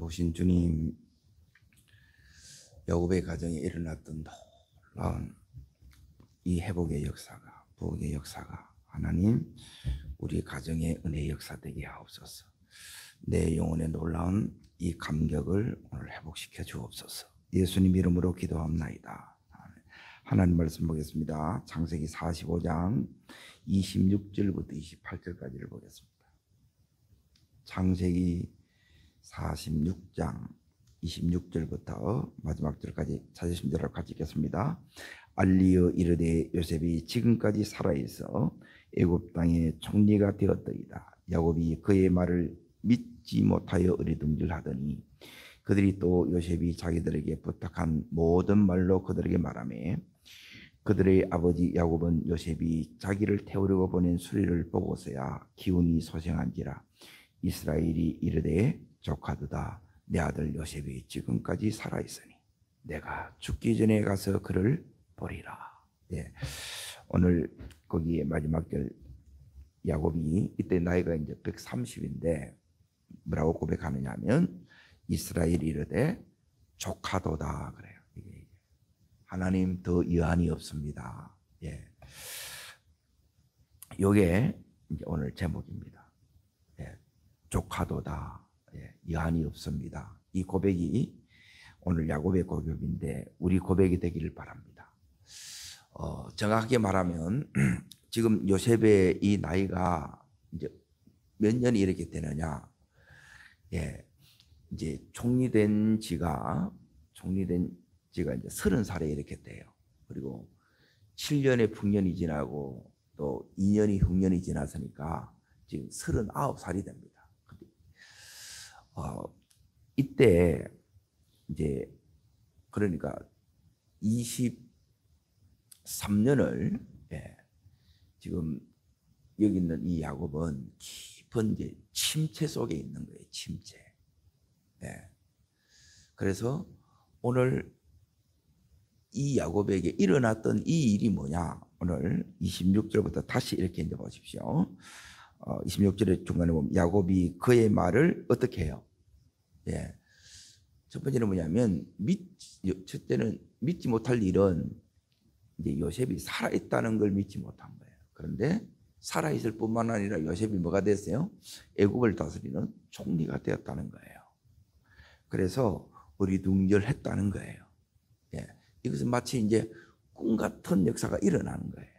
좋으신 주님, 야곱의 가정에 일어났던 놀라운 이 회복의 역사가, 부흥의 역사가 하나님 우리 가정의 은혜의 역사 되게 하옵소서. 내 영혼의 놀라운 이 감격을 오늘 회복시켜 주옵소서. 예수님 이름으로 기도합나이다. 하나님 말씀 보겠습니다. 창세기 45장 26절부터 28절까지를 보겠습니다. 창세기 46장 26절부터 마지막 절까지 찾으신 대로 같이 읽겠습니다. 알리어 이르되 요셉이 지금까지 살아있어 애굽 땅의 총리가 되었더이다. 야곱이 그의 말을 믿지 못하여 어리둥절하더니 그들이 또 요셉이 자기들에게 부탁한 모든 말로 그들에게 말하며 그들의 아버지 야곱은 요셉이 자기를 태우려고 보낸 수리를 보고서야 기운이 소생한지라. 이스라엘이 이르되 조카도다. 내 아들 요셉이 지금까지 살아있으니 내가 죽기 전에 가서 그를 보리라. 예. 오늘 거기에 마지막 절 야곱이 이때 나이가 이제 130인데 뭐라고 고백하느냐 하면 이스라엘이 이르되 조카도다 그래요. 이게 하나님 더 여한이 없습니다. 예. 요게 이제 오늘 제목입니다. 예. 조카도다. 예. 여한이 없습니다. 이 고백이 오늘 야곱의 고백인데 우리 고백이 되기를 바랍니다. 정확하게 말하면 지금 요셉의 이 나이가 이제 몇 년이 이렇게 되느냐? 예. 이제 총리된 지가 이제 30살에 이렇게 돼요. 그리고 7년의 풍년이 지나고 또 2년이 흉년이 지났으니까 지금 39살이 됩니다. 이때 이제 그러니까 23년을 예, 지금 여기 있는 이 야곱은 깊은 이제 침체 속에 있는 거예요. 침체. 예. 그래서 오늘 이 야곱에게 일어났던 이 일이 뭐냐? 오늘 26절부터 다시 이렇게 이제 보십시오. 26절의 중간에 보면 야곱이 그의 말을 어떻게 해요? 예. 첫 번째는 뭐냐면 첫째는 믿지 못할 일은 이제 요셉이 살아있다는 걸 믿지 못한 거예요. 그런데 살아있을 뿐만 아니라 요셉이 뭐가 됐어요? 애국을 다스리는 총리가 되었다는 거예요. 그래서 어리둥절했다는 거예요. 예. 이것은 마치 이제 꿈 같은 역사가 일어나는 거예요.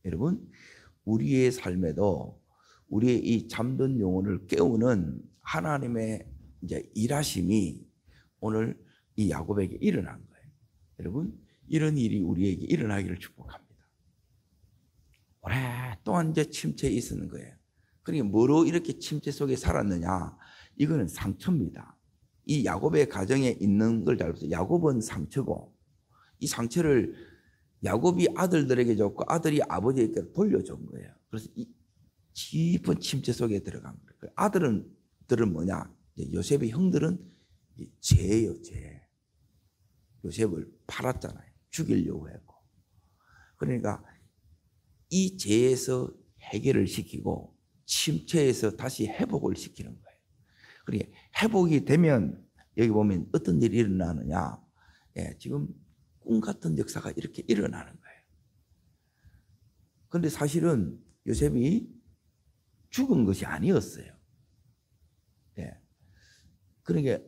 여러분, 우리의 삶에도 우리의 이 잠든 영혼을 깨우는 하나님의 이제 일하심이 오늘 이 야곱에게 일어난 거예요. 여러분, 이런 일이 우리에게 일어나기를 축복합니다. 오랫동안 이제 침체에 있었는 거예요. 그러니까 뭐로 이렇게 침체 속에 살았느냐? 이거는 상처입니다. 이 야곱의 가정에 있는 걸 잘 보세요. 야곱은 상처고 이 상처를 야곱이 아들들에게 줬고 아들이 아버지에게 돌려준 거예요. 그래서 이 깊은 침체 속에 들어간 거예요. 아들들은 뭐냐? 요셉의 형들은 죄예요, 죄. 요셉을 팔았잖아요. 죽이려고 했고. 그러니까 이 죄에서 해결을 시키고 침체에서 다시 회복을 시키는 거예요. 그러니까 회복이 되면 여기 보면 어떤 일이 일어나느냐? 예, 지금 꿈 같은 역사가 이렇게 일어나는 거예요. 그런데 사실은 요셉이 죽은 것이 아니었어요. 예. 그러니까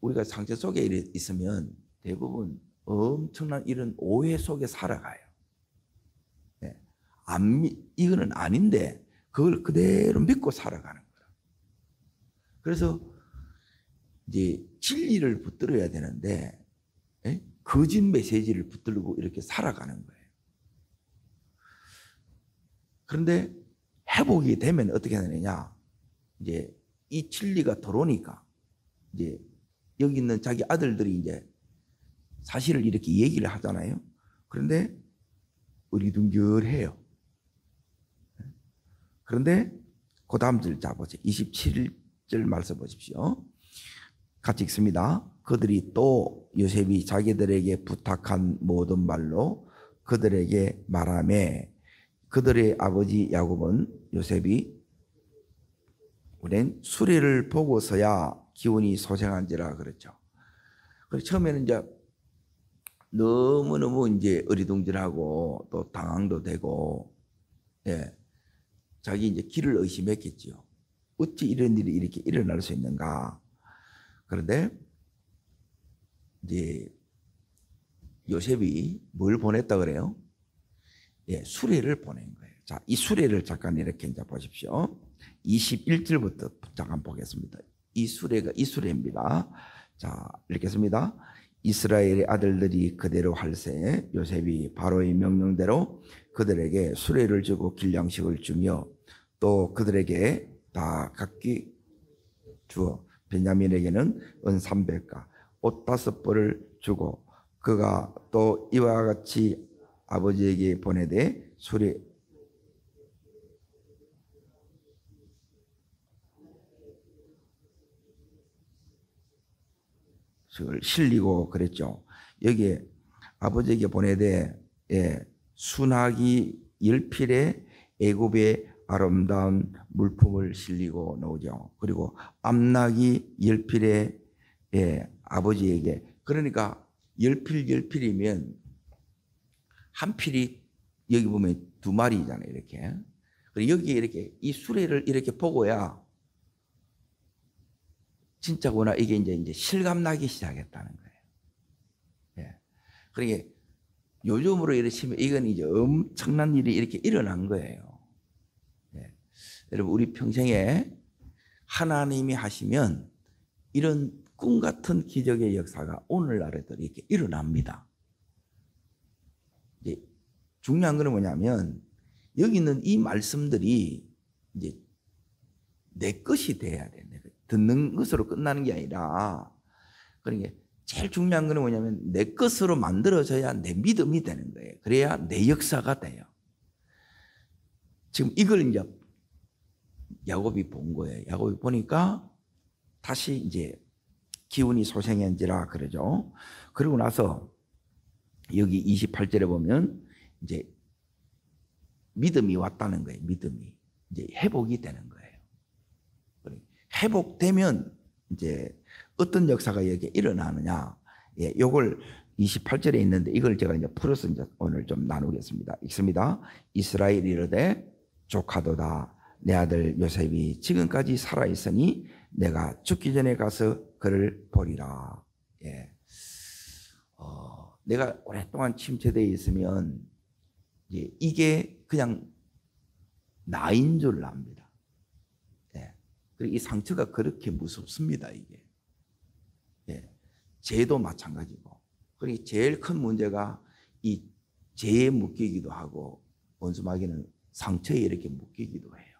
우리가 상처 속에 있으면 대부분 엄청난 이런 오해 속에 살아가요. 예. 이거는 아닌데 그걸 그대로 믿고 살아가는 거예요. 그래서 이제 진리를 붙들어야 되는데 예? 거짓 메시지를 붙들고 이렇게 살아가는 거예요. 그런데 회복이 되면 어떻게 되느냐? 이제 이 진리가 들어오니까 이제 여기 있는 자기 아들들이 이제 사실을 이렇게 얘기를 하잖아요. 그런데 어리둥절해요. 그런데 그 다음 절 보세요. 27절 말씀 보십시오. 같이 읽습니다. 그들이 또 요셉이 자기들에게 부탁한 모든 말로 그들에게 말하며 그들의 아버지 야곱은 요셉이 우린 수리를 보고서야 기운이 소생한지라 그랬죠. 그래서 처음에는 이제 너무너무 이제 어리둥절하고 또 당황도 되고, 예, 자기 이제 길을 의심했겠지요. 어찌 이런 일이 이렇게 일어날 수 있는가. 그런데 이제 요셉이 뭘 보냈다 그래요? 예, 수레를 보낸 거예요. 자, 이 수레를 잠깐 이렇게 이제 보십시오. 21절부터 잠깐 보겠습니다. 이 수레입니다. 자, 읽겠습니다. 이스라엘의 아들들이 그대로 할세 요셉이 바로의 명령대로 그들에게 수레를 주고 길양식을 주며 또 그들에게 다 각기 주어 베냐민에게는 은 300가 옷 5벌을 주고 그가 또 이와 같이 아버지에게 보내되 수레 실리고 그랬죠. 여기에 아버지에게 보내되 순하기 10필에 애굽의 아름다운 물품을 실리고 나오죠. 그리고 암나기 10필에 아버지에게, 그러니까 10필이면 한 필이 여기 보면 2마리잖아요. 이렇게. 그리고 여기에 이렇게 이 수레를 이렇게 보고야 진짜구나, 이게 이제 실감나기 시작했다는 거예요. 예. 그러니까 요즘으로 이렇게 치면 이건 이제 엄청난 일이 이렇게 일어난 거예요. 예. 여러분, 우리 평생에 하나님이 하시면 이런 꿈 같은 기적의 역사가 오늘날에도 이렇게 일어납니다. 이제 중요한 건 뭐냐면 여기 있는 이 말씀들이 이제 내 것이 돼야 돼. 듣는 것으로 끝나는 게 아니라, 그러니까 제일 중요한 건 뭐냐면 내 것으로 만들어져야 내 믿음이 되는 거예요. 그래야 내 역사가 돼요. 지금 이걸 이제 야곱이 본 거예요. 야곱이 보니까 다시 이제 기운이 소생한지라 그러죠. 그러고 나서 여기 28절에 보면 이제 믿음이 왔다는 거예요. 믿음이 이제 회복이 되는 거예요. 회복되면 이제 어떤 역사가 여기에 일어나느냐. 예, 요걸 28절에 있는데 이걸 제가 이제 풀어서 이제 오늘 좀 나누겠습니다. 읽습니다. 이스라엘이 이르되 조카도다. 내 아들 요셉이 지금까지 살아있으니 내가 죽기 전에 가서 그를 보리라. 예. 내가 오랫동안 침체되어 있으면 이게 그냥 나인 줄 압니다. 이 상처가 그렇게 무섭습니다, 이게. 예. 죄도 마찬가지고. 그리고 제일 큰 문제가 이 죄에 묶이기도 하고, 원수마귀는 상처에 이렇게 묶이기도 해요.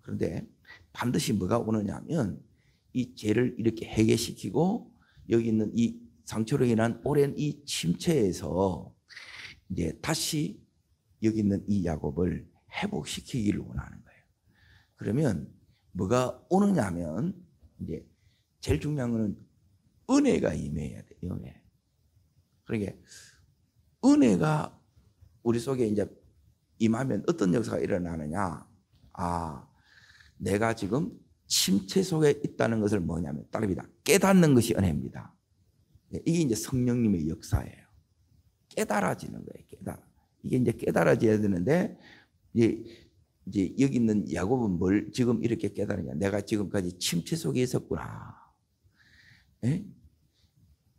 그런데 반드시 뭐가 오느냐면, 이 죄를 이렇게 해결시키고, 여기 있는 이 상처로 인한 오랜 이 침체에서 이제 다시 여기 있는 이 야곱을 회복시키기를 원하는 거예요. 그러면 뭐가 오느냐 하면 이제 제일 중요한 거는 은혜가 임해야 돼요. 은혜. 그러니까 은혜가 우리 속에 이제 임하면 어떤 역사가 일어나느냐. 내가 지금 침체 속에 있다는 것을 뭐냐면 따릅니다. 깨닫는 것이 은혜입니다. 이게 이제 성령님의 역사예요. 깨달아지는 거예요. 이게 이제 깨달아져야 되는데 이제 여기 있는 야곱은 뭘 지금 이렇게 깨달으냐. 내가 지금까지 침체 속에 있었구나. 예?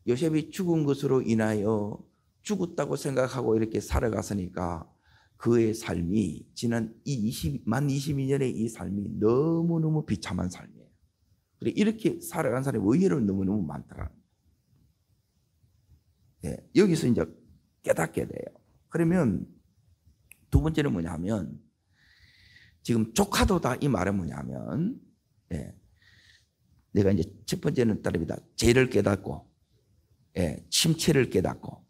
요셉이 죽은 것으로 인하여 죽었다고 생각하고 이렇게 살아갔으니까 그의 삶이 지난 만 22년의 이 삶이 너무너무 비참한 삶이에요. 그래 이렇게 살아간 사람이 의외로 너무너무 많더라. 예, 여기서 이제 깨닫게 돼요. 그러면 두 번째는 뭐냐면 지금 조카도다 이 말은 뭐냐면 내가 이제 첫 번째는 따릅니다. 죄를 깨닫고 침체를 깨닫고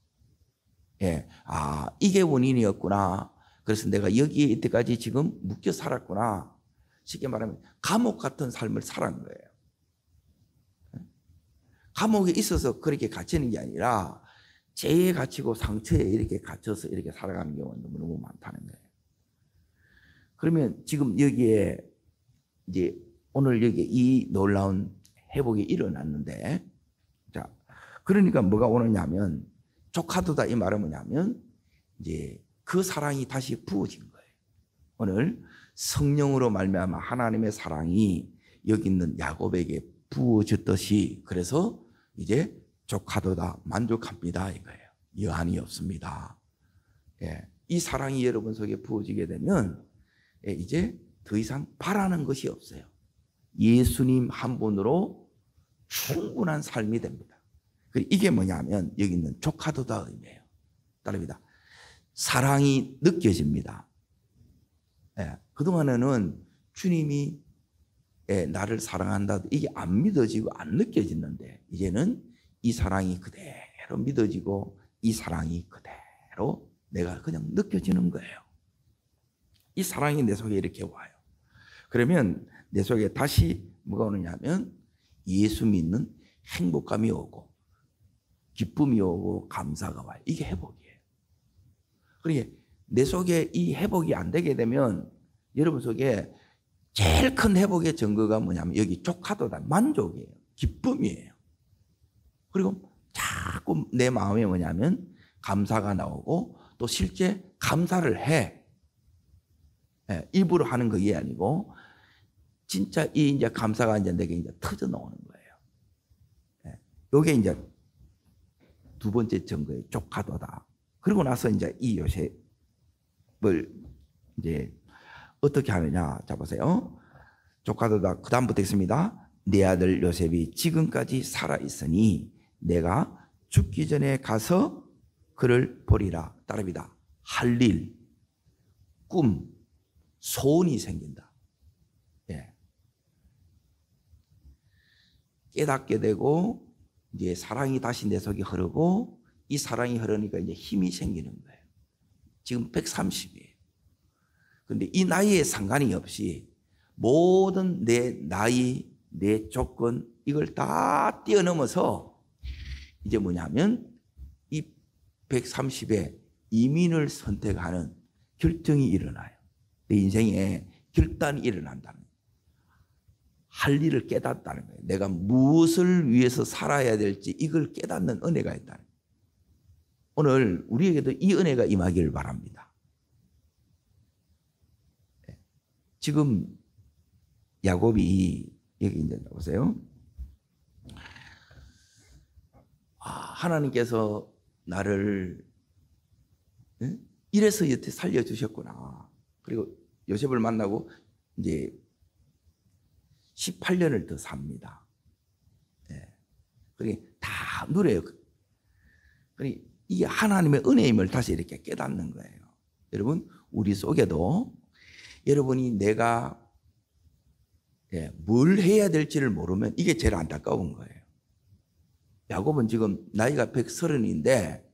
이게 원인이었구나. 그래서 내가 여기에 이때까지 지금 묶여 살았구나. 쉽게 말하면 감옥 같은 삶을 살아간 거예요. 감옥에 있어서 그렇게 갇히는 게 아니라 죄에 갇히고 상처에 이렇게 갇혀서 이렇게 살아가는 경우가 너무너무 많다는 거예요. 그러면 지금 여기에 이제 오늘 여기 이 놀라운 회복이 일어났는데, 자, 그러니까 뭐가 오느냐면, 족하도다 이 말은 뭐냐면, 이제 그 사랑이 다시 부어진 거예요. 오늘 성령으로 말미암아 하나님의 사랑이 여기 있는 야곱에게 부어졌듯이, 그래서 이제 족하도다, 만족합니다 이거예요. 여한이 없습니다. 예, 이 사랑이 여러분 속에 부어지게 되면 이제 더 이상 바라는 것이 없어요. 예수님 한 분으로 충분한 삶이 됩니다. 이게 뭐냐면 여기 있는 족하도다 의미예요. 따릅니다. 사랑이 느껴집니다. 예, 그동안에는 주님이 나를 사랑한다 이게 안 믿어지고 안 느껴지는데, 이제는 이 사랑이 그대로 믿어지고 이 사랑이 그대로 내가 그냥 느껴지는 거예요. 이 사랑이 내 속에 이렇게 와요. 그러면 내 속에 다시 뭐가 오느냐면 예수 믿는 행복감이 오고 기쁨이 오고 감사가 와요. 이게 회복이에요. 그러니까 내 속에 이 회복이 안 되게 되면 여러분 속에 제일 큰 회복의 증거가 뭐냐면 여기 족하도다, 만족이에요. 기쁨이에요. 그리고 자꾸 내 마음에 뭐냐면 감사가 나오고 또 실제 감사를 해. 입으로 하는 그게 아니고 진짜 이 이제 감사가 이제 내게 이제 터져 나오는 거예요. 요게 이제 두 번째 증거의 족하도다. 그리고 나서 이제 이 요셉을 이제 어떻게 하느냐. 자 보세요. 족하도다. 그 다음부터 있습니다. 내 아들 요셉이 지금까지 살아 있으니 내가 죽기 전에 가서 그를 보리라. 따릅니다. 할 일, 꿈, 소원이 생긴다. 예. 깨닫게 되고 이제 사랑이 다시 내 속에 흐르고 이 사랑이 흐르니까 이제 힘이 생기는 거예요. 지금 130이에요. 그런데 이 나이에 상관이 없이 모든 내 나이, 내 조건 이걸 다 뛰어넘어서 이제 뭐냐면 이 130에 이민을 선택하는 결정이 일어나요. 내 인생에 결단이 일어난다는 거예요. 할 일을 깨닫다는 거예요. 내가 무엇을 위해서 살아야 될지 이걸 깨닫는 은혜가 있다는 거예요. 오늘 우리에게도 이 은혜가 임하기를 바랍니다. 지금 야곱이 여기 이제 보세요. 하나님께서 나를 이래서 여태 살려주셨구나. 그리고 요셉을 만나고 이제 18년을 더 삽니다. 그러니까 다 누려요. 그러니까 이 하나님의 은혜임을 다시 이렇게 깨닫는 거예요. 여러분, 우리 속에도 여러분이 내가 뭘 해야 될지를 모르면 이게 제일 안타까운 거예요. 야곱은 지금 나이가 130인데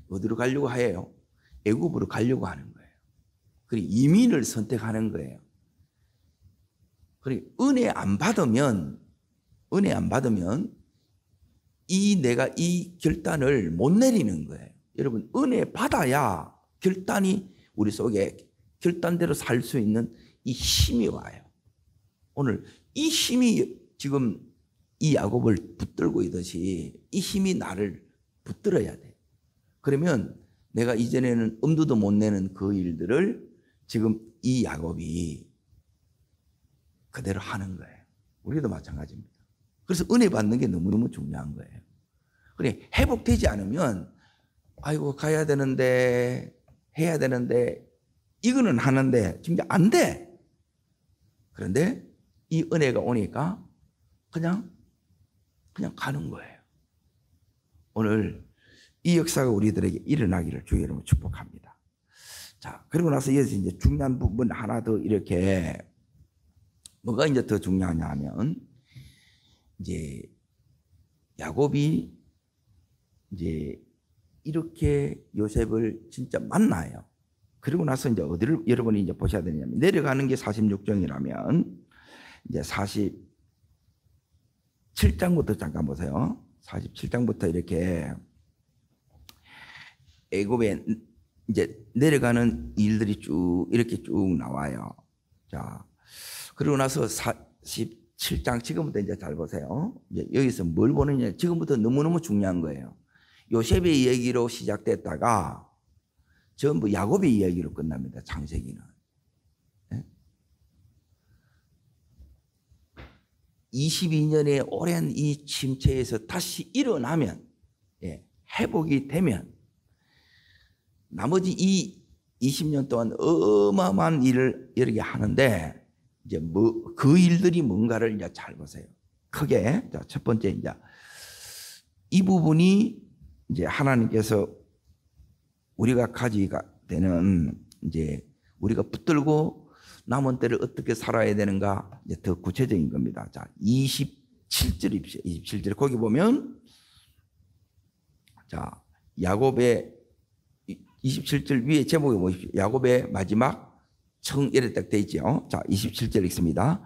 어디로 가려고 해요? 애굽으로 가려고 하는 거예요. 그리고 이민을 선택하는 거예요. 그리고 은혜 안 받으면 내가 이 결단을 못 내리는 거예요. 여러분, 은혜 받아야 결단이 우리 속에 결단대로 살 수 있는 이 힘이 와요. 오늘 이 힘이 지금 이 야곱을 붙들고 있듯이 이 힘이 나를 붙들어야 돼. 그러면 내가 이전에는 엄두도 못 내는 그 일들을 지금 이 야곱이 그대로 하는 거예요. 우리도 마찬가지입니다. 그래서 은혜 받는 게 너무너무 중요한 거예요. 그래, 회복되지 않으면 아이고 가야 되는데 해야 되는데 이거는 하는데 지금 안 돼. 그런데 이 은혜가 오니까 그냥 가는 거예요. 오늘 이 역사가 우리들에게 일어나기를 주의 이름으로 축복합니다. 자, 그리고 나서 여기서 이제 중요한 부분 하나 더 이렇게 뭐가 이제 더 중요하냐 하면 이제 야곱이 이제 이렇게 요셉을 진짜 만나요. 그리고 나서 이제 어디를 여러분이 이제 보셔야 되냐면 내려가는 게 46장이라면 이제 47장부터 잠깐 보세요. 47장부터 이렇게 애굽에 이제 내려가는 일들이 쭉 이렇게 쭉 나와요. 자, 그리고 나서 47 7장 지금부터 이제 잘 보세요. 이제 여기서 뭘 보느냐. 지금부터 너무너무 중요한 거예요. 요셉의 이야기로 시작됐다가 전부 야곱의 이야기로 끝납니다. 창세기는. 22년의 오랜 이 침체에서 다시 일어나면, 회복이 되면 나머지 이 20년 동안 어마어마한 일을 이렇게 하는데, 이제 그 일들이 뭔가를 이제 잘 보세요. 크게. 자, 첫 번째, 이제 이 부분이 이제 하나님께서 우리가 가지가 되는, 이제 우리가 붙들고 남은 때를 어떻게 살아야 되는가, 이제 더 구체적인 겁니다. 자, 27절입시다. 27절. 거기 보면, 자, 야곱의 27절 위에 제목이 보십시오. 야곱의 마지막 청 이래 딱 돼 있죠. 자, 27절 읽습니다.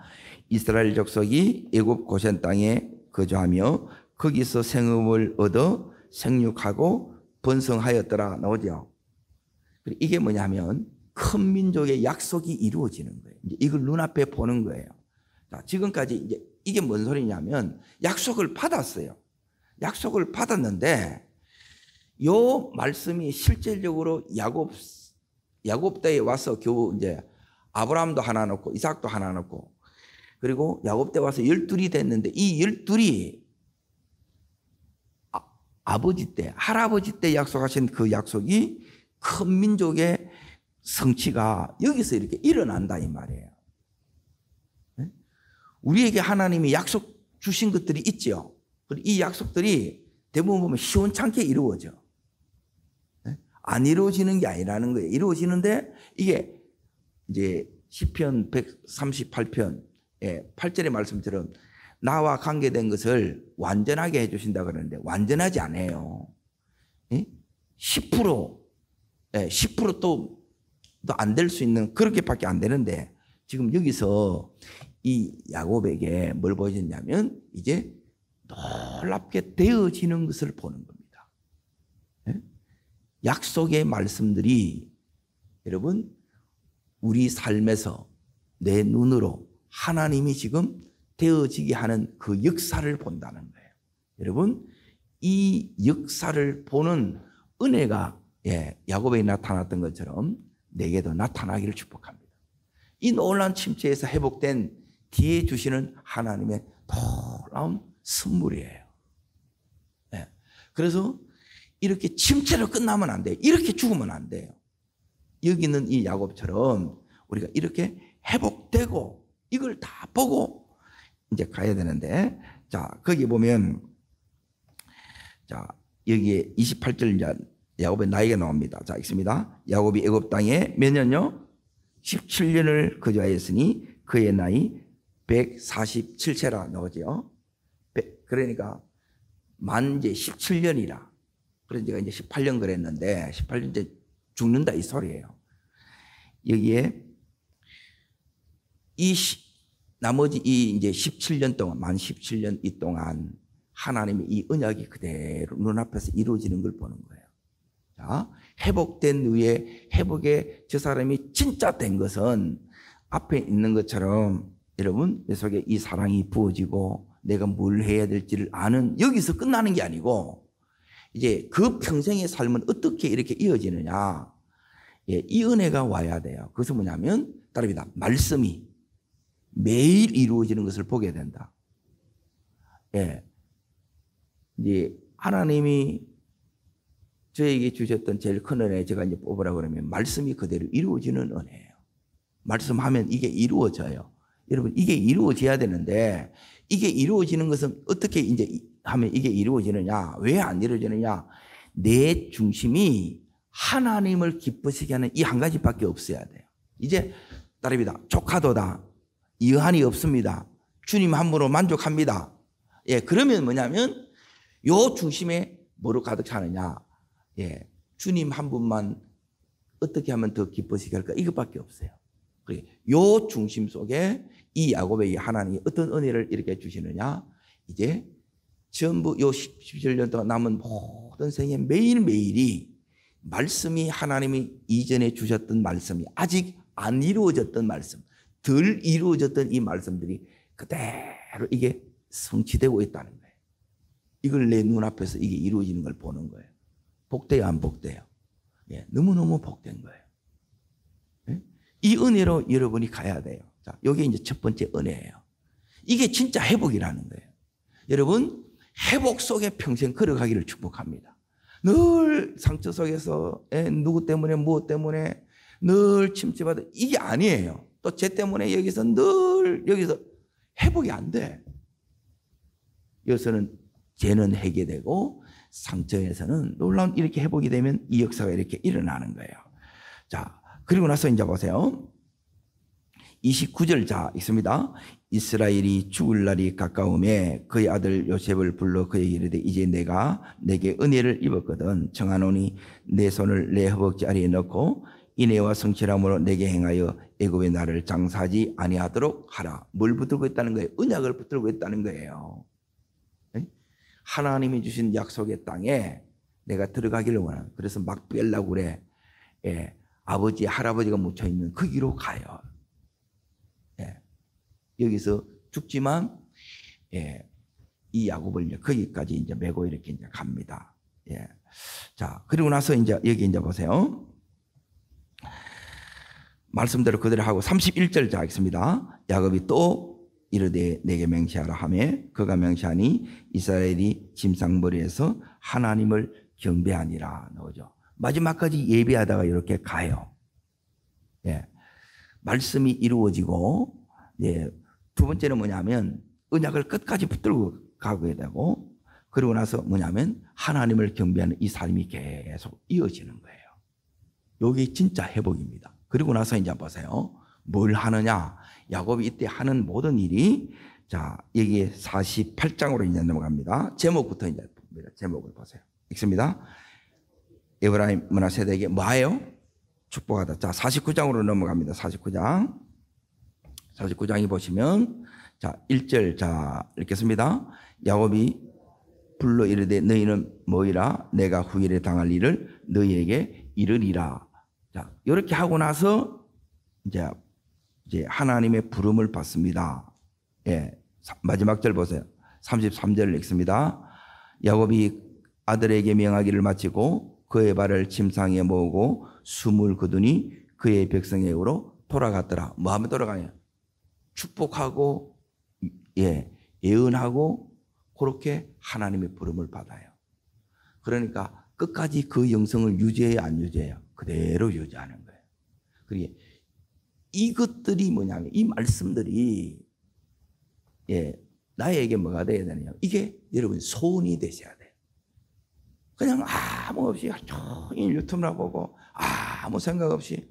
이스라엘 족속이 애굽 고센 땅에 거주하며 거기서 생업을 얻어 생육하고 번성하였더라 나오죠. 이게 뭐냐면 큰 민족의 약속이 이루어지는 거예요. 이걸 눈앞에 보는 거예요. 자, 지금까지 이제 이게 뭔 소리냐면 약속을 받았어요. 약속을 받았는데 요 말씀이 실질적으로 야곱 때에 와서 겨우 이제 아브라함도 하나 넣고 이삭도 하나 넣고 그리고 야곱 때 와서 12이 됐는데 이 12이 아버지 때, 할아버지 때 약속하신 그 약속이 큰 민족의 성취가 여기서 이렇게 일어난다 이 말이에요. 우리에게 하나님이 약속 주신 것들이 있죠. 그리고 이 약속들이 대부분 보면 시원찮게 이루어져. 안 이루어지는 게 아니라는 거예요. 이루어지는데 이게 이제 시편 138편 8절의 말씀처럼 나와 관계된 것을 완전하게 해주신다 그러는데 완전하지 않아요. 10% 또 안 될 수 있는 그렇게밖에 안 되는데 지금 여기서 이 야곱에게 뭘 보여줬냐면 이제 놀랍게 되어지는 것을 보는 겁니다. 약속의 말씀들이 여러분 우리 삶에서 내 눈으로 하나님이 지금 되어지게 하는 그 역사를 본다는 거예요. 여러분 이 역사를 보는 은혜가 야곱에 나타났던 것처럼 내게도 나타나기를 축복합니다. 이 놀라운 침체에서 회복된 뒤에 주시는 하나님의 놀라운 선물이에요. 그래서 이렇게 침체로 끝나면 안 돼요. 이렇게 죽으면 안 돼요. 여기는 이 야곱처럼 우리가 이렇게 회복되고 이걸 다 보고 이제 가야 되는데, 자, 거기 보면, 자, 여기에 28절 이제 야곱의 나이가 나옵니다. 자, 읽습니다. 야곱이 애굽 땅에 몇 년요? 17년을 거주하였으니 그의 나이 147세라 나오죠. 그러니까 만 이제 17년이라. 그래서 제가 이제 18년 그랬는데 18년 이제 죽는다 이 소리예요. 여기에 나머지 이 이제 17년 동안 만 17년 이 동안 하나님의 이 언약이 그대로 눈앞에서 이루어지는 걸 보는 거예요. 자, 회복된 후에 회복에 저 사람이 진짜 된 것은 앞에 있는 것처럼 여러분 내 속에 이 사랑이 부어지고 내가 뭘 해야 될지를 아는 여기서 끝나는 게 아니고 이제 그 평생의 삶은 어떻게 이렇게 이어지느냐. 이 은혜가 와야 돼요. 그것은 뭐냐면 따릅니다. 말씀이 매일 이루어지는 것을 보게 된다. 이제 하나님이 저에게 주셨던 제일 큰 은혜 제가 이제 뽑으라 그러면 말씀이 그대로 이루어지는 은혜예요. 말씀하면 이게 이루어져요. 여러분 이게 이루어져야 되는데 이게 이루어지는 것은 어떻게 이제 하면 이게 이루어지느냐? 왜 안 이루어지느냐? 내 중심이 하나님을 기쁘시게 하는 이 한 가지밖에 없어야 돼요. 이제 따릅니다. 족하도다. 여한이 없습니다. 주님 한 분으로 만족합니다. 그러면 뭐냐면 요 중심에 뭐로 가득 차느냐? 주님 한 분만 어떻게 하면 더 기쁘시게 할까? 이것밖에 없어요. 요 중심 속에 이 야곱에게 하나님이 어떤 은혜를 이렇게 주시느냐? 이제 전부 요 17년 동안 남은 모든 생애 매일매일이 말씀이 하나님이 이전에 주셨던 말씀이 아직 안 이루어졌던 말씀, 덜 이루어졌던 이 말씀들이 그대로 그대로 이게 성취되고 있다는 거예요. 이걸 내 눈앞에서 이게 이루어지는 걸 보는 거예요. 복돼요, 안 복돼요? 예, 너무너무 복된 거예요. 예? 이 은혜로 여러분이 가야 돼요. 자, 이게 이제 첫 번째 은혜예요. 이게 진짜 회복이라는 거예요. 여러분, 회복 속에 평생 걸어가기를 축복합니다. 늘 상처 속에서 누구 때문에 무엇 때문에 늘 침체받아 이게 아니에요. 또 쟤 때문에 여기서 늘 여기서 회복이 안 돼. 여기서는 죄는 해결되고 상처에서는 놀라운 이렇게 회복이 되면 이 역사가 이렇게 일어나는 거예요. 자, 그리고 나서 이제 보세요. 29절 자 있습니다. 이스라엘이 죽을 날이 가까움에 그의 아들 요셉을 불러 그에게 이르되 이제 내가 내게 은혜를 입었거든 청하노니 내 손을 내 허벅지 아래에 넣고 인애와 성실함으로 내게 행하여 애굽의 나를 장사하지 아니하도록 하라. 뭘 붙들고 있다는 거예요? 언약을 붙들고 있다는 거예요. 하나님이 주신 약속의 땅에 내가 들어가기를 원하는. 그래서 막 빼려고 그래. 예, 아버지 할아버지가 묻혀있는 그 길로 가요. 예, 여기서 죽지만 예, 이 야곱을 거기까지 이제 메고 이렇게 이제 갑니다. 예, 자 그리고 나서 이제 여기 이제 보세요. 말씀대로 그대로 하고 31절 자 있습니다. 야곱이 또 이르되 내게 맹세하라 하매 그가 맹세하니 이스라엘이 짐승머리에서 하나님을 경배하니라 나오죠. 마지막까지 예배하다가 이렇게 가요. 예, 말씀이 이루어지고 예, 두 번째는 뭐냐면 언약을 끝까지 붙들고 가게 되고 그리고 나서 뭐냐면 하나님을 경배하는 이 삶이 계속 이어지는 거예요. 여기 진짜 회복입니다. 그리고 나서 이제 보세요. 뭘 하느냐? 야곱이 이때 하는 모든 일이 자 여기에 48장으로 이제 넘어갑니다. 제목부터 이제 봅니다. 제목을 보세요. 읽습니다. 에브라임 문화 세대에게 뭐예요? 축복하다. 자 49장으로 넘어갑니다. 49장. 49장이 보시면 자 1절 자 읽겠습니다. 야곱이 불러 이르되 너희는 뭐이라 내가 후일에 당할 일을 너희에게 이르리라. 자 이렇게 하고 나서 이제 하나님의 부름을 받습니다. 예, 마지막 절 보세요. 33절을 읽습니다. 야곱이 아들에게 명하기를 마치고 그의 발을 침상에 모으고 숨을 거두니 그의 백성에게로 돌아갔더라. 뭐 하면 돌아가요? 축복하고 예, 예언하고 그렇게 하나님의 부름을 받아요. 그러니까 끝까지 그 영성을 유지해야 안 유지해요? 그대로 유지하는 거예요. 그게 이것들이 뭐냐면 이 말씀들이 예, 나에게 뭐가 돼야 되느냐? 이게 여러분 소원이 되셔야 돼요. 그냥 아무 없이 종일 유튜브나 보고 아무 생각 없이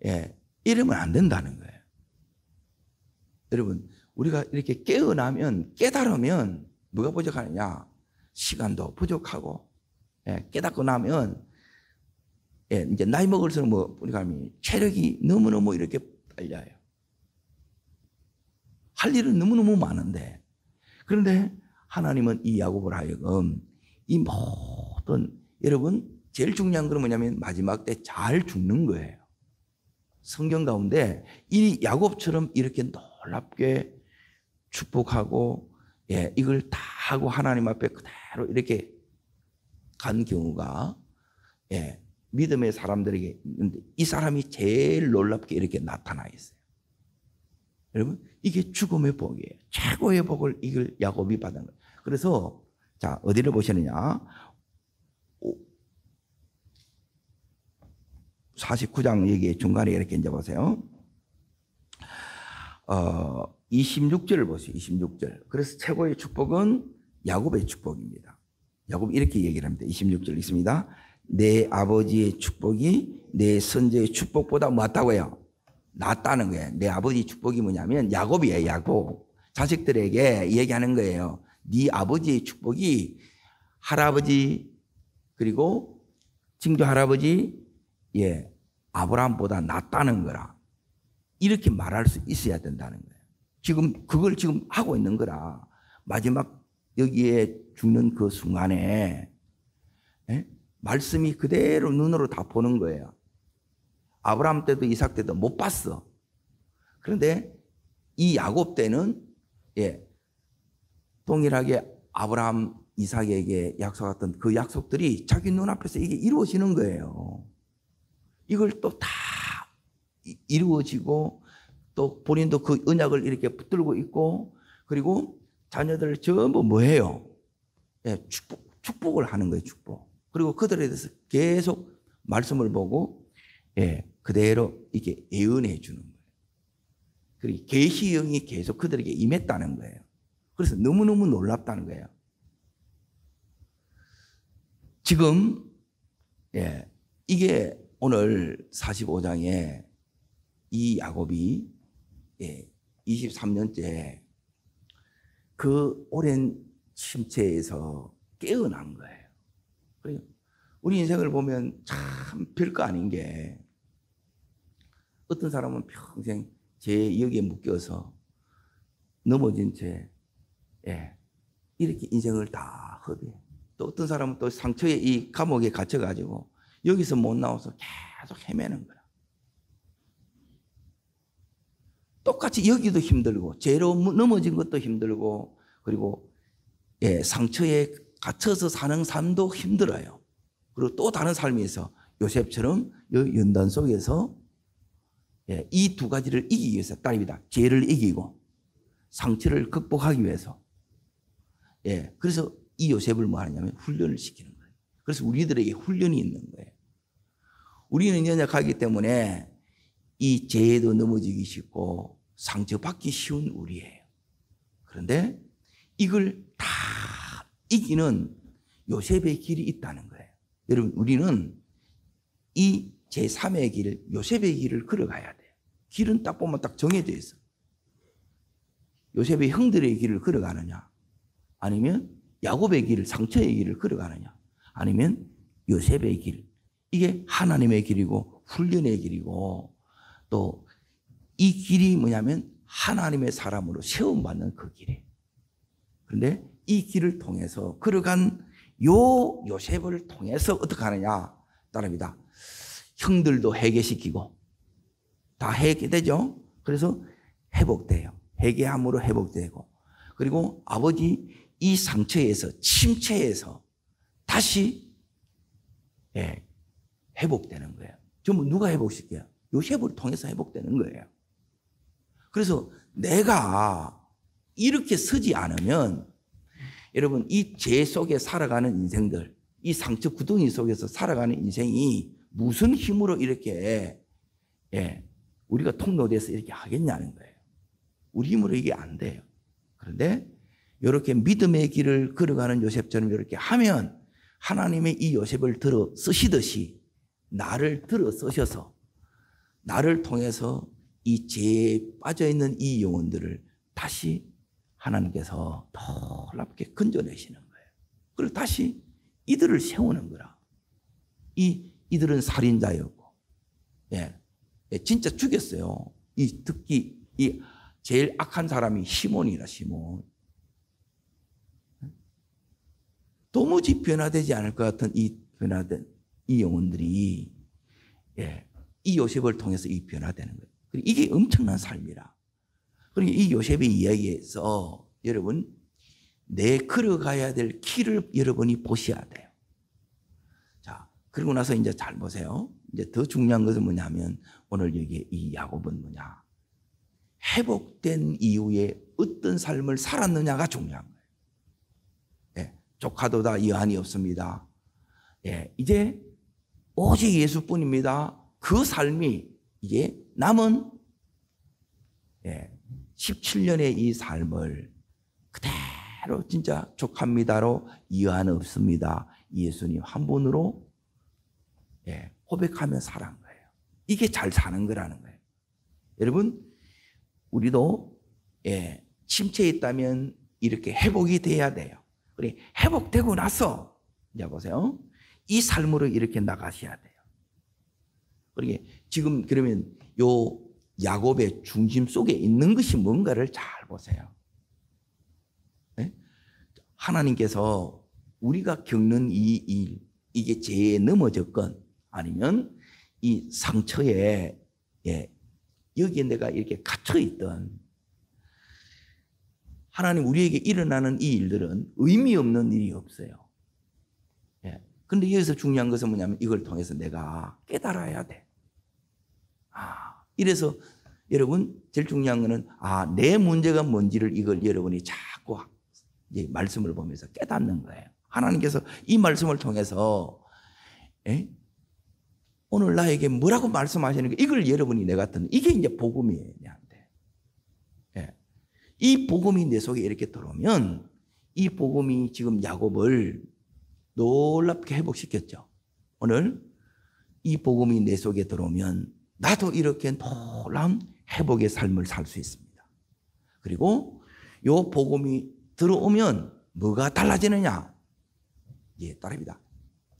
예, 이러면 안 된다는 거예요. 여러분 우리가 이렇게 깨어나면 깨달으면 뭐가 부족하느냐? 시간도 부족하고 예, 깨닫고 나면 예, 이제 나이 먹을수록 뭐 우리가 체력이 너무너무 이렇게 딸려요. 할 일은 너무너무 많은데 그런데 하나님은 이 야곱을 하여금 이 모든 여러분 제일 중요한 건 뭐냐면 마지막 때 잘 죽는 거예요. 성경 가운데 이 야곱처럼 이렇게 놀랍게 축복하고 예, 이걸 다 하고 하나님 앞에 그대로 이렇게 간 경우가 예, 믿음의 사람들에게 있는데 이 사람이 제일 놀랍게 이렇게 나타나 있어요. 여러분 이게 죽음의 복이에요. 최고의 복을 이걸 야곱이 받은 거예요. 그래서 자 어디를 보시느냐 49장 여기 중간에 이렇게 이제 보세요. 26절을 보세요. 26절. 그래서 최고의 축복은 야곱의 축복입니다. 야곱이 이렇게 얘기를 합니다. 26절 있습니다. 내 아버지의 축복이 내 선제의 축복보다 낫다고요? 낫다는 거예요. 내 아버지 축복이 뭐냐면 야곱이에요. 야곱. 자식들에게 얘기하는 거예요. 네 아버지의 축복이 할아버지 그리고 증조 할아버지 예, 아브라함보다 낫다는 거라. 이렇게 말할 수 있어야 된다는 거예요. 지금 그걸 지금 하고 있는 거라. 마지막 여기에 죽는 그 순간에 예? 말씀이 그대로 눈으로 다 보는 거예요. 아브라함 때도 이삭 때도 못 봤어. 그런데 이 야곱 때는 예, 동일하게 아브라함, 이삭에게 약속했던 그 약속들이 자기 눈앞에서 이게 이루어지는 거예요. 이걸 또 다 이루어지고 또 본인도 그 언약을 이렇게 붙들고 있고 그리고 자녀들 전부 뭐예요? 예, 축복을 하는 거예요. 축복. 그리고 그들에 대해서 계속 말씀을 보고 예, 그대로 이렇게 예언해 주는 거예요. 그리고 계시의 영이 계속 그들에게 임했다는 거예요. 그래서 너무너무 놀랍다는 거예요. 지금 예, 이게 오늘 45장에 이 야곱이 23년째 그 오랜 침체에서 깨어난 거예요. 우리 인생을 보면 참 별거 아닌 게 어떤 사람은 평생 제 여기에 묶여서 넘어진 채 이렇게 인생을 다 허비해. 또 어떤 사람은 또 상처의 이 감옥에 갇혀가지고 여기서 못 나와서 계속 헤매는 거야. 똑같이 여기도 힘들고 죄로 넘어진 것도 힘들고 그리고 상처에 갇혀서 사는 삶도 힘들어요. 그리고 또 다른 삶이 있어. 요셉처럼 연단 속에서 이 두 가지를 이기기 위해서 딸입니다. 죄를 이기고 상처를 극복하기 위해서. 그래서 이 요셉을 뭐 하냐면 훈련을 시키는 거예요. 그래서 우리들에게 훈련이 있는 거예요. 우리는 연약하기 때문에 이 죄에도 넘어지기 쉽고 상처받기 쉬운 우리예요. 그런데 이걸 다 이기는 요셉의 길이 있다는 거예요. 여러분 우리는 이 제3의 길, 요셉의 길을 걸어가야 돼요. 길은 딱 보면 딱 정해져 있어. 요셉의 형들의 길을 걸어가느냐 아니면 야곱의 길, 상처의 길을 걸어가느냐 아니면 요셉의 길. 이게 하나님의 길이고 훈련의 길이고 또 이 길이 뭐냐면 하나님의 사람으로 세움받는 그 길이에요. 그런데 이 길을 통해서 걸어간 요 요셉을 통해서 어떻게 하느냐 따릅니다. 형들도 회개시키고 다 회개되죠. 그래서 회복돼요. 회개함으로 회복되고 그리고 아버지 이 상처에서 침체에서 다시 회복되는 거예요. 전부 누가 회복시켜요? 요셉을 통해서 회복되는 거예요. 그래서 내가 이렇게 서지 않으면 여러분 이 죄 속에 살아가는 인생들 이 상처 구덩이 속에서 살아가는 인생이 무슨 힘으로 이렇게 우리가 통로돼서 이렇게 하겠냐는 거예요. 우리 힘으로 이게 안 돼요. 그런데 이렇게 믿음의 길을 걸어가는 요셉처럼 이렇게 하면 하나님의 이 요셉을 들어 쓰시듯이 나를 들어 쓰셔서 나를 통해서 이 죄에 빠져있는 이 영혼들을 다시 하나님께서 놀랍게 건져내시는 거예요. 그리고 다시 이들을 세우는 거라. 이들은 살인자였고, 진짜 죽였어요. 특히 이 제일 악한 사람이 시몬이라 시몬. 도무지 변화되지 않을 것 같은 이 변화된 이 영혼들이 이 요셉을 통해서 이 변화되는 거예요. 그리고 이게 엄청난 삶이라. 그리고 이 요셉의 이야기에서 여러분 내 걸어가야 될 길을 여러분이 보셔야 돼요. 자, 그리고 나서 이제 잘 보세요. 이제 더 중요한 것은 뭐냐면 오늘 여기 이 야곱은 뭐냐? 회복된 이후에 어떤 삶을 살았느냐가 중요한 거예요. 조카도 다 여한이 없습니다. 이제 오직 예수뿐입니다. 그 삶이 이제 남은 17년의 이 삶을 그대로 진짜 족합니다로 여한 없습니다. 예수님 한 분으로 고백하며 살아간 거예요. 이게 잘 사는 거라는 거예요. 여러분 우리도 침체에 있다면 이렇게 회복이 돼야 돼요. 그래 회복되고 나서 이제 보세요. 이 삶으로 이렇게 나가셔야 돼요. 그러게 지금 그러면 요 야곱의 중심 속에 있는 것이 뭔가를 잘 보세요. 하나님께서 우리가 겪는 이 일, 이게 죄에 넘어졌건 아니면 이 상처에 여기에 내가 이렇게 갇혀 있던 하나님 우리에게 일어나는 이 일들은 의미 없는 일이 없어요. 예. 근데 여기서 중요한 것은 뭐냐면 이걸 통해서 내가 깨달아야 돼. 이래서 여러분 제일 중요한 것은 내 문제가 뭔지를 이걸 여러분이 자꾸 이제 말씀을 보면서 깨닫는 거예요. 하나님께서 이 말씀을 통해서 오늘 나에게 뭐라고 말씀하시는 게 이걸 여러분이 내가 듣는 이게 이제 복음이에요. 내한테. 예. 이 복음이 내 속에 이렇게 들어오면 이 복음이 지금 야곱을 놀랍게 회복시켰죠. 오늘 이 복음이 내 속에 들어오면 나도 이렇게 놀라운 회복의 삶을 살 수 있습니다. 그리고 이 복음이 들어오면 뭐가 달라지느냐? 예, 따릅니다.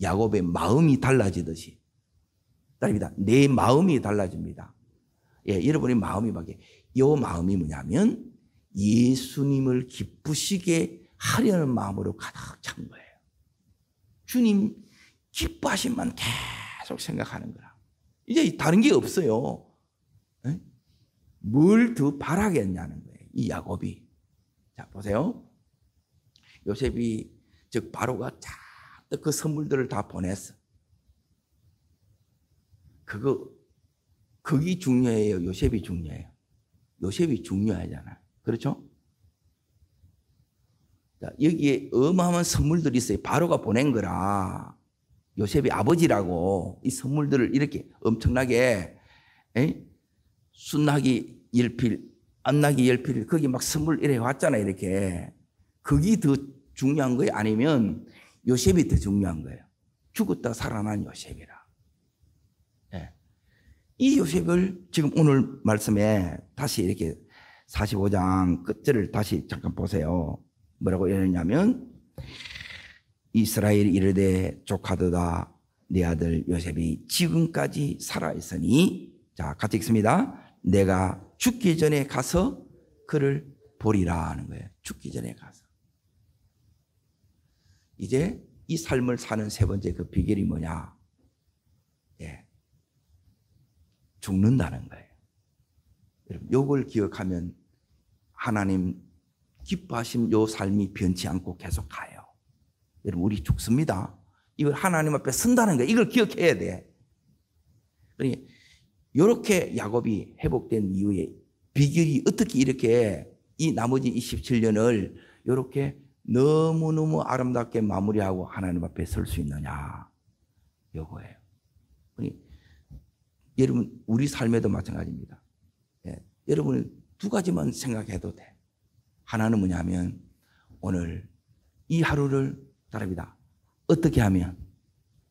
야곱의 마음이 달라지듯이 따릅니다. 내 마음이 달라집니다. 예, 여러분의 마음이 바뀌어요. 이 마음이 뭐냐면 예수님을 기쁘시게 하려는 마음으로 가득 찬 거예요. 주님 기뻐하심만 계속 생각하는 거라. 이제 다른 게 없어요. 뭘 더 바라겠냐는 거예요. 이 야곱이. 자, 보세요. 요셉이, 즉 바로가 잔뜩 그 선물들을 다 보냈어. 그게 중요해요? 요셉이 중요해요? 요셉이 중요하잖아. 그렇죠? 자, 여기에 어마어마한 선물들이 있어요. 바로가 보낸 거라. 요셉이 아버지라고 이 선물들을 이렇게 엄청나게 순나기 10필, 암나기 10필 거기 막 선물 이래 왔잖아요. 이렇게. 그게 더 중요한 거예요? 아니면 요셉이 더 중요한 거예요? 죽었다 살아난 요셉이라. 예. 이 요셉을 지금 오늘 말씀에 다시 이렇게 45장 끝절을 다시 잠깐 보세요. 뭐라고 이러냐면 이스라엘이 이르되 조카도다 내 아들 요셉이 지금까지 살아있으니 자 같이 읽습니다. 내가 죽기 전에 가서 그를 보리라 하는 거예요. 죽기 전에 가서. 이제 이 삶을 사는 세 번째 그 비결이 뭐냐? 예. 죽는다는 거예요. 여러분, 요걸 기억하면 하나님 기뻐하신 요 삶이 변치 않고 계속 가요. 여러분, 우리 죽습니다. 이걸 하나님 앞에 선다는 거예요. 이걸 기억해야 돼. 그러니 이렇게 야곱이 회복된 이후에 비결이 어떻게 이렇게 이 나머지 27년을 이렇게 너무너무 아름답게 마무리하고 하나님 앞에 설 수 있느냐? 요거예요. 그러니 여러분, 우리 삶에도 마찬가지입니다. 예, 여러분 두 가지만 생각해도 돼. 하나는 뭐냐면 오늘 이 하루를 따릅니다. 어떻게 하면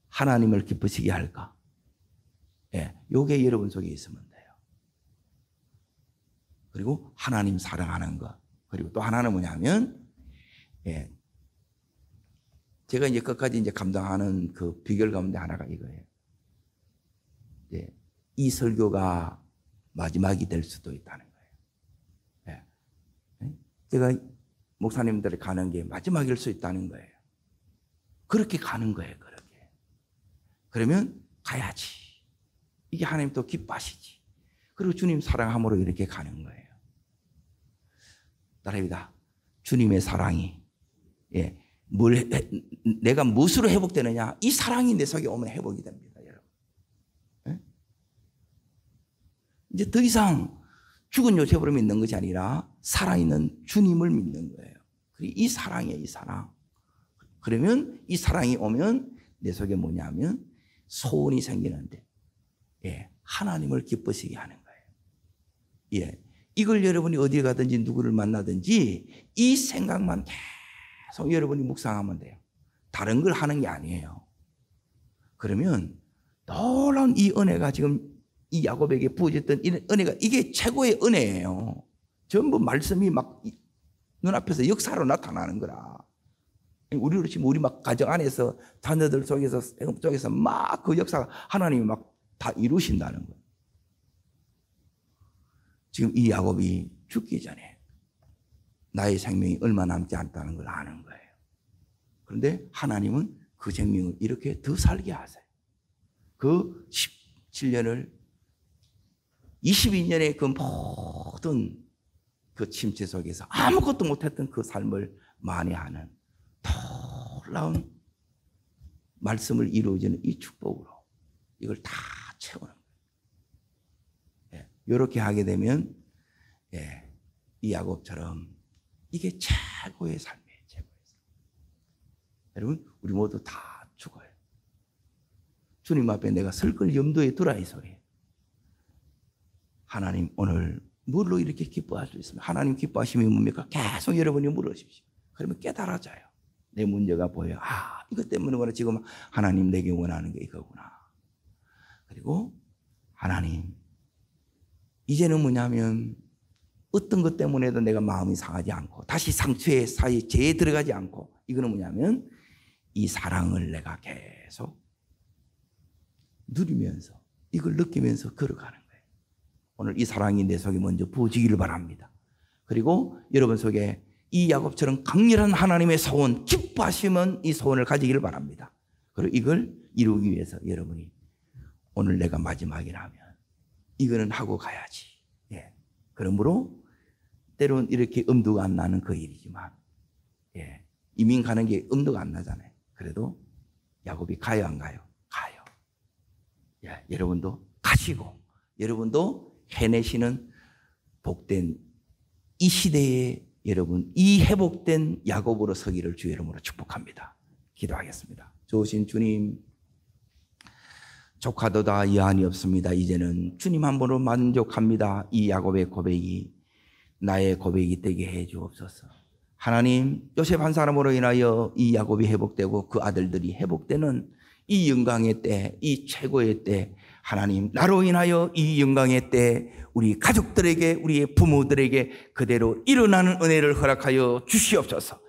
하나님을 기쁘시게 할까? 예, 요게 여러분 속에 있으면 돼요. 그리고 하나님 사랑하는 것. 그리고 또 하나는 뭐냐면 예, 제가 이제 끝까지 이제 감당하는 그 비결 가운데 하나가 이거예요. 예, 이 설교가 마지막이 될 수도 있다는 거예요. 예, 제가 목사님들이 가는 게 마지막일 수 있다는 거예요. 그렇게 가는 거예요. 그렇게. 그러면 가야지. 이게 하나님 또 기뻐하시지. 그리고 주님 사랑함으로 이렇게 가는 거예요. 따라합니다. 주님의 사랑이 내가 무엇으로 회복되느냐? 이 사랑이 내 속에 오면 회복이 됩니다, 여러분. 예? 이제 더 이상 죽은 요셉으로 믿는 것이 아니라 살아있는 주님을 믿는 거예요. 그리고 이 사랑이에요, 이 사랑. 그러면 이 사랑이 오면 내 속에 뭐냐면 소원이 생기는데, 하나님을 기쁘시게 하는 거예요. 예. 이걸 여러분이 어디 가든지 누구를 만나든지 이 생각만 계속 여러분이 묵상하면 돼요. 다른 걸 하는 게 아니에요. 그러면 놀라운 이 은혜가 지금 이 야곱에게 부어졌던 이 은혜가 이게 최고의 은혜예요. 전부 말씀이 막 눈앞에서 역사로 나타나는 거라. 우리로 치면 우리 막 가정 안에서 자녀들 속에서 막 그 역사가 하나님이 막 다 이루신다는 거예요. 지금 이 야곱이 죽기 전에 나의 생명이 얼마 남지 않다는 걸 아는 거예요. 그런데 하나님은 그 생명을 이렇게 더 살게 하세요. 그 17년을 22년의 그 모든 그 침체 속에서 아무것도 못했던 그 삶을 만회하는 놀라운 말씀을 이루어지는 이 축복으로 이걸 다 채우는 거예요. 이렇게 하게 되면 이 야곱처럼 이게 최고의 삶이에요. 최고의 삶. 여러분, 우리 모두 다 죽어요. 주님 앞에 내가 설 걸 염두에 두라 이 소리예요. 하나님 오늘 뭘로 이렇게 기뻐할 수 있습니까? 하나님 기뻐하심이 뭡니까? 계속 여러분이 물으십시오. 그러면 깨달아져요. 내 문제가 보여. 아, 이것 때문에 지금 하나님 내게 원하는 게 이거구나. 그리고 하나님, 이제는 뭐냐면 어떤 것 때문에도 내가 마음이 상하지 않고 다시 상처의 사이에 죄에 들어가지 않고, 이거는 뭐냐면 이 사랑을 내가 계속 누리면서 이걸 느끼면서 걸어가는 거예요. 오늘 이 사랑이 내 속에 먼저 부어지기를 바랍니다. 그리고 여러분 속에 이 야곱처럼 강렬한 하나님의 소원, 기뻐하시면 이 소원을 가지기를 바랍니다. 그리고 이걸 이루기 위해서 여러분이 오늘 내가 마지막이라면 이거는 하고 가야지. 그러므로 때로는 이렇게 엄두가 안 나는 그 일이지만 이민 가는 게 엄두가 안 나잖아요. 그래도 야곱이 가요 안 가요? 가요. 여러분도 가시고 여러분도 해내시는 복된 이 시대에 여러분 이 회복된 야곱으로 서기를 주의 이름으로 축복합니다. 기도하겠습니다. 좋으신 주님, 조카도다 여한이 없습니다. 이제는 주님 한 분으로 만족합니다. 이 야곱의 고백이 나의 고백이 되게 해 주옵소서. 하나님, 요셉 한 사람으로 인하여 이 야곱이 회복되고 그 아들들이 회복되는 이 영광의 때, 이 최고의 때, 하나님 나로 인하여 이 영광의 때 우리 가족들에게, 우리의 부모들에게 그대로 일어나는 은혜를 허락하여 주시옵소서.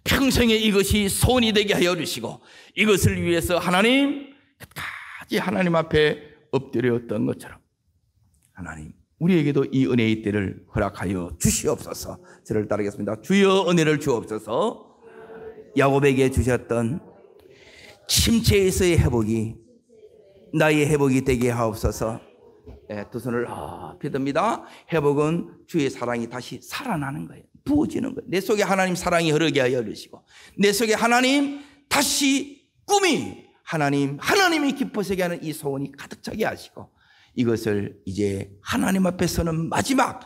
평생에 이것이 소원이 되게 하여 주시고 이것을 위해서 하나님 끝까지 하나님 앞에 엎드렸던 것처럼 하나님 우리에게도 이 은혜의 때를 허락하여 주시옵소서. 저를 따르겠습니다. 주여 은혜를 주옵소서. 야곱에게 주셨던 침체에서의 회복이 나의 회복이 되게 하옵소서. 두 손을 펴듭니다. 회복은 주의 사랑이 다시 살아나는 거예요. 부어지는 거예요. 내 속에 하나님 사랑이 흐르게 하여 주시고 내 속에 하나님 다시 꿈이 하나님이 기뻐서게 하는 이 소원이 가득 차게 하시고 이것을 이제 하나님 앞에 서는 마지막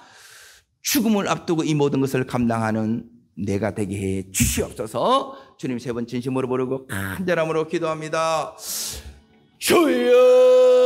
죽음을 앞두고 이 모든 것을 감당하는 내가 되게 해 주시옵소서. 주님 세 번 진심으로 부르고 간절함으로 기도합니다. 주여